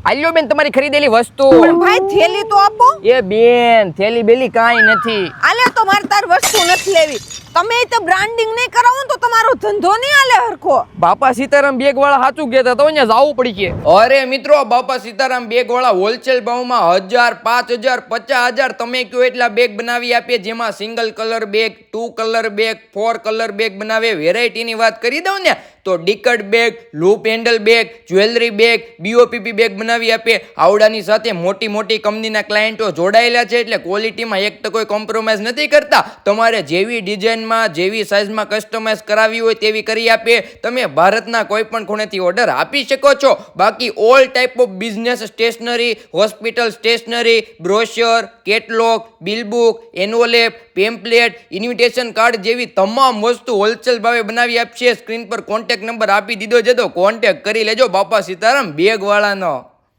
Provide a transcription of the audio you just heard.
આલ્યો બેન તમારી ખરીદેલી વસ્તુ. પણ ભાઈ થેલી તો આપો. એ બેન થેલી બેલી કાંઈ નથી. આલે તો મારે તાર વસ્તુ નથી લેવી. તમે તો બ્રાન્ડિંગ નહીં કરાવો ને તો તમારો ધંધો નહીં આલે હરખો. બાપા સીતારામ બેગ વાળા સાચું કહેતા તો અહીંયા જવું પડી છે. અરે મિત્રો, બાપા સીતારામ બેગ વાળા હોલસેલ ભાવમાં 1000, 5000, 50000 તમે કયો એટલા બેગ બનાવી આપીએ. જેમાં single colour bag, 2 colour bag, 4 colour bag બનાવે. વેરાયટીની વાત કરી દઉં ને તો D cut bag, loop handle bag, jewellery bag, BOPP bag બનાવી આપીએ. આવડાની સાથે મોટી મોટી કંપનીના ક્લાયન્ટો જોડાયેલા છે એટલે ક્વોલિટીમાં એક તો કોઈ કોમ્પ્રોમાઇઝ નથી કરતા. તમારે જેવી ડિઝાઇનમાં જેવી સાઇઝમાં કસ્ટમાઇઝ કરાવી હોય તેવી કરી આપીએ. તમે ભારતના કોઈ પણ ખૂણેથી ઓર્ડર આપી શકો છો. બાકી all type of business stationery, hospital stationery, brochure, catalogue, bill book, envelope, pamphlet, invitation card જેવી તમામ વસ્તુ હોલસેલ ભાવે બનાવી આપશે. સ્ક્રીન પર કોન્ટેક્ટ નંબર આપી દીધો છે તો કોન્ટેક્ટ કરી લેજો બાપા સીતારામ બેગ વાળાનો.